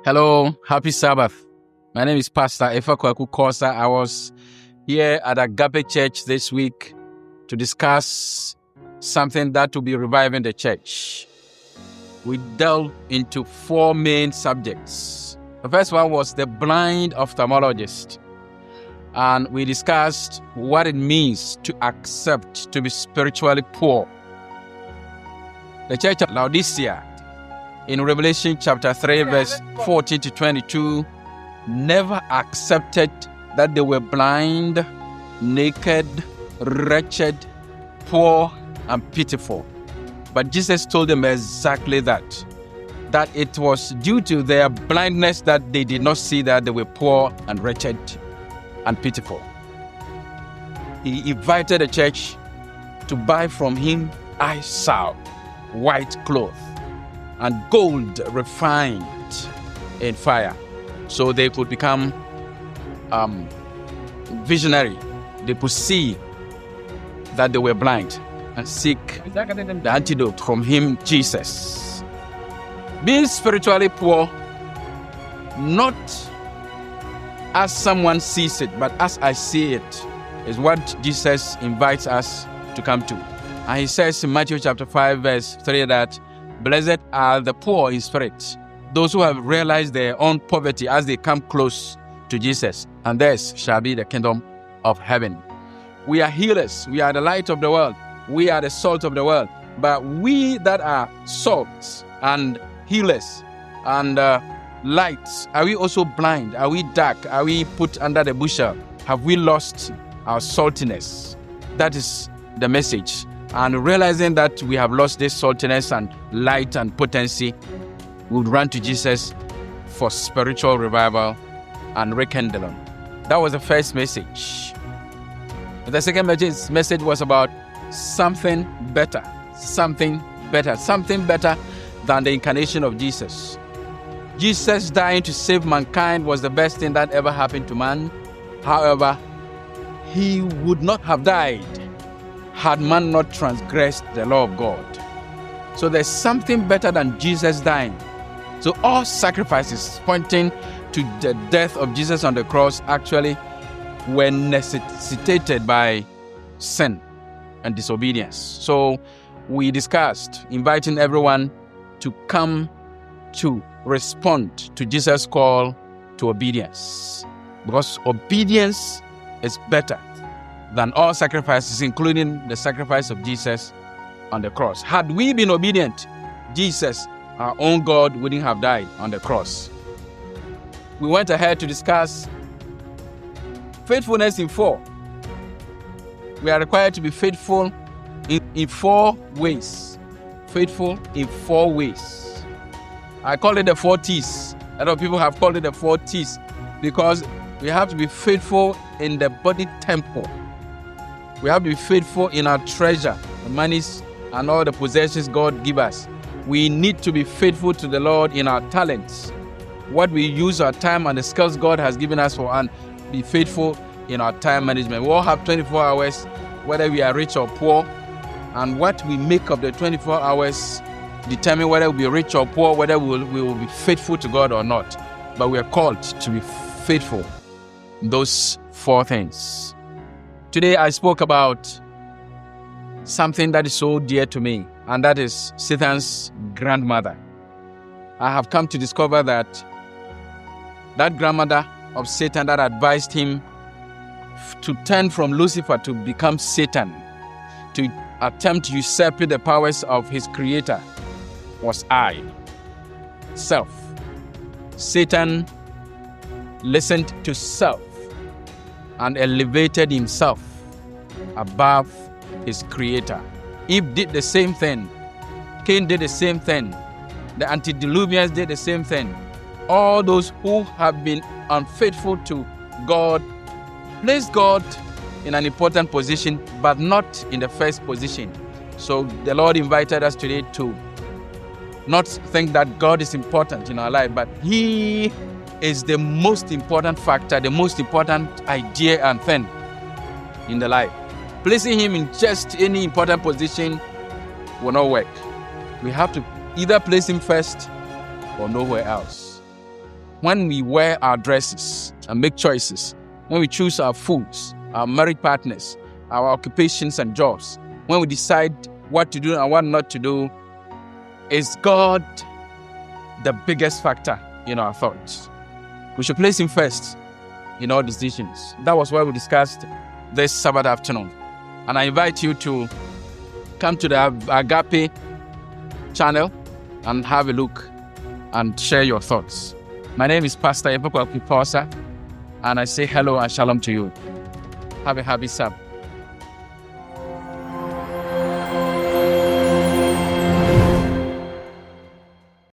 Hello, happy Sabbath. My name is Pastor Effah Kwaku Korsah. I was here at Agape Church this week to discuss something that will be reviving the church. We delved into 4 main subjects. The first one was the blind ophthalmologist. And we discussed what it means to accept to be spiritually poor. The church of Laodicea, in Revelation chapter 3, verse 14 to 22, never accepted that they were blind, naked, wretched, poor, and pitiful. But Jesus told them exactly that it was due to their blindness that they did not see that they were poor and wretched and pitiful. He invited the church to buy from him eye salve, white cloth, and gold refined in fire, so they could become visionary. They could see that they were blind and seek the antidote from him, Jesus. Being spiritually poor, not as someone sees it, but as I see it, is what Jesus invites us to come to. And he says in Matthew chapter 5, verse 3 that blessed are the poor in spirit, those who have realized their own poverty as they come close to Jesus, and theirs shall be the kingdom of heaven. We are healers. We are the light of the world. We are the salt of the world. But we that are salt and healers and lights, are we also blind? Are we dark? Are we put under the bushel? Have we lost our saltiness? That is the message. And realizing that we have lost this saltiness and light and potency, we would run to Jesus for spiritual revival and rekindling. That was the first message. The second message was about something better than the incarnation of Jesus. Jesus dying to save mankind was the best thing that ever happened to man. However, he would not have died had man not transgressed the law of God. So there's something better than Jesus dying. So all sacrifices pointing to the death of Jesus on the cross actually were necessitated by sin and disobedience. So we discussed inviting everyone to come to respond to Jesus' call to obedience, because obedience is better than all sacrifices, including the sacrifice of Jesus on the cross. Had we been obedient, Jesus, our own God, wouldn't have died on the cross. We went ahead to discuss faithfulness in 4. We are required to be faithful in 4 ways. Faithful in 4 ways. I call it the 4 T's. A lot of people have called it the 4 T's because we have to be faithful in the body temple. We have to be faithful in our treasure, the monies and all the possessions God gives us. We need to be faithful to the Lord in our talents, what we use our time and the skills God has given us for, and be faithful in our time management. We all have 24 hours, whether we are rich or poor, and what we make of the 24 hours determine whether we'll be rich or poor, whether we will be faithful to God or not. But we are called to be faithful in those 4 things. Today I spoke about something that is so dear to me, and that is Satan's grandmother. I have come to discover that grandmother of Satan that advised him to turn from Lucifer to become Satan, to attempt usurping the powers of his creator, was self. Satan listened to self and elevated himself above his creator. Eve did the same thing. Cain did the same thing. The antediluvians did the same thing. All those who have been unfaithful to God placed God in an important position, but not in the first position. So the Lord invited us today to not think that God is important in our life, but He is the most important factor, the most important idea and thing in the life. Placing Him in just any important position will not work. We have to either place Him first or nowhere else. when we wear our dresses and make choices, when we choose our foods, our married partners, our occupations and jobs, when we decide what to do and what not to do, is God the biggest factor in our thoughts? We should place Him first in all decisions. That was what we discussed this Sabbath afternoon. And I invite you to come to the Agape channel and have a look and share your thoughts. My name is Pastor Effah Kwaku Korsah, and I say hello and shalom to you. Have a happy Sabbath.